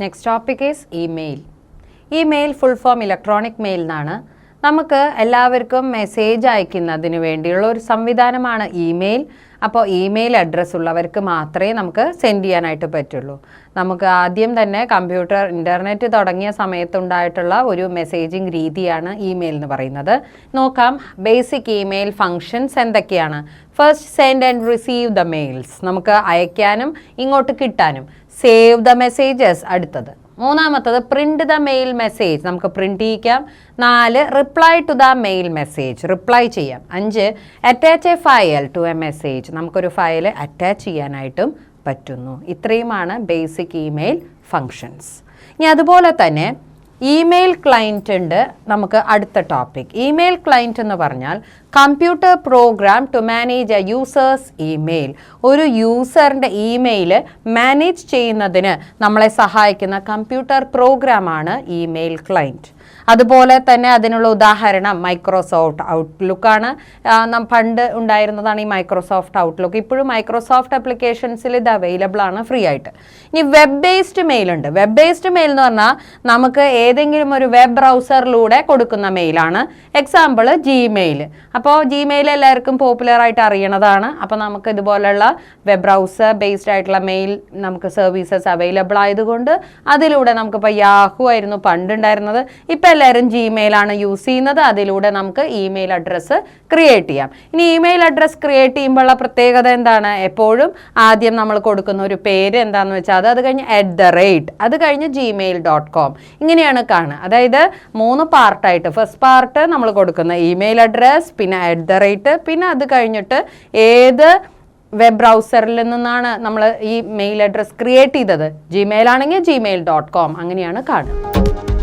Next topic is email. Email full form electronic mail എന്നാണ്. നമുക്ക് എല്ലാവർക്കും മെസ്സേജ് അയക്കുന്നതിന് വേണ്ടിയുള്ള ഒരു സംവിധാനമാണ് ഇമെയിൽ. അപ്പോൾ ഇമെയിൽ അഡ്രസ്സ് ഉള്ളവർക്ക് മാത്രമേ നമുക്ക് സെൻഡ് ചെയ്യാനായിട്ട് പറ്റുള്ളൂ. നമുക്ക് ആദ്യം തന്നെ കമ്പ്യൂട്ടർ ഇൻ്റർനെറ്റ് തുടങ്ങിയ സമയത്തുണ്ടായിട്ടുള്ള ഒരു മെസ്സേജിങ് രീതിയാണ് ഇമെയിൽ എന്ന് പറയുന്നത്. നോക്കാം ബേസിക് ഇമെയിൽ ഫങ്ഷൻസ് എന്തൊക്കെയാണ്. First, send and receive the mails, നമുക്ക് അയക്കാനും ഇങ്ങോട്ട് കിട്ടാനും. സേവ് ദ മെസ്സേജസ് അടുത്തത്. മൂന്നാമത്തത് പ്രിന്റ് ദ മെയിൽ മെസ്സേജ്, നമുക്ക് പ്രിന്റ് ചെയ്യിക്കാം. 4, reply to the mail message, reply ചെയ്യാം. 5, attach a file to a message, നമുക്കൊരു ഫയൽ അറ്റാച്ച് ചെയ്യാനായിട്ടും പറ്റുന്നു. ഇത്രയുമാണ് ബേസിക് ഇമെയിൽ ഫങ്ഷൻസ്. ഇനി അതുപോലെ തന്നെ ഇമെയിൽ ക്ലയൻറ്റ് ഉണ്ട് നമുക്ക് അടുത്ത ടോപ്പിക്. ഇമെയിൽ ക്ലയൻറ്റ് എന്ന് പറഞ്ഞാൽ computer program to manage a user's email. ഒരു യൂസറിൻ്റെ ഇമെയിൽ മാനേജ് ചെയ്യുന്നതിന് നമ്മളെ സഹായിക്കുന്ന കമ്പ്യൂട്ടർ പ്രോഗ്രാമാണ് ഇമെയിൽ ക്ലയൻറ്റ്. അതുപോലെ തന്നെ അതിനുള്ള ഉദാഹരണം മൈക്രോസോഫ്റ്റ് ഔട്ട്ലുക്കാണ്. പണ്ട് ഉണ്ടായിരുന്നതാണ് ഈ മൈക്രോസോഫ്റ്റ് ഔട്ട്ലുക്ക്. ഇപ്പോഴും മൈക്രോസോഫ്റ്റ് ആപ്ലിക്കേഷൻസിൽ ഇത് അവൈലബിൾ ആണ് ഫ്രീ ആയിട്ട്. ഇനി വെബ് ബേസ്ഡ് മെയിൽ ഉണ്ട്. വെബ് ബേസ്ഡ് മെയിൽ എന്ന് പറഞ്ഞാൽ നമുക്ക് ഏതെങ്കിലും ഒരു വെബ് ബ്രൗസറിലൂടെ കൊടുക്കുന്ന മെയിലാണ്. Example Gmail. അപ്പോൾ ജിമെയിൽ എല്ലാവർക്കും പോപ്പുലറായിട്ട് അറിയണതാണ്. അപ്പോൾ നമുക്ക് ഇതുപോലുള്ള വെബ് ബ്രൗസർ ബേസ്ഡ് ആയിട്ടുള്ള മെയിൽ നമുക്ക് സർവീസസ് അവൈലബിൾ ആയതുകൊണ്ട് അതിലൂടെ നമുക്കിപ്പോൾ യാഹു ആയിരുന്നു പണ്ടുണ്ടായിരുന്നത്, ഇപ്പം എല്ലാവരും ജിമെയിലാണ് യൂസ് ചെയ്യുന്നത്. അതിലൂടെ നമുക്ക് ഇമെയിൽ അഡ്രസ്സ് ക്രിയേറ്റ് ചെയ്യാം. ഇനി ഇമെയിൽ അഡ്രസ്സ് ക്രിയേറ്റ് ചെയ്യുമ്പോഴുള്ള പ്രത്യേകത എന്താണ്? എപ്പോഴും ആദ്യം നമ്മൾ കൊടുക്കുന്ന ഒരു പേര് എന്താണെന്ന് വെച്ചാൽ അത് കഴിഞ്ഞ് @ അത് കഴിഞ്ഞ് gmail.com ഇങ്ങനെയാണ് കാണുക. അതായത് 3 പാർട്ടായിട്ട്. ഫസ്റ്റ് പാർട്ട് നമ്മൾ കൊടുക്കുന്ന ഇമെയിൽ അഡ്രസ്സ്, പിന്നെ @ പിന്നെ അത് കഴിഞ്ഞിട്ട് ഏത് വെബ് ബ്രൗസറിൽ നിന്നാണ് നമ്മൾ ഈ മെയിൽ അഡ്രസ്സ് ക്രിയേറ്റ് ചെയ്തത്. ജിമെയിൽ ആണെങ്കിൽ gmail.com അങ്ങനെയാണ് കാണുക.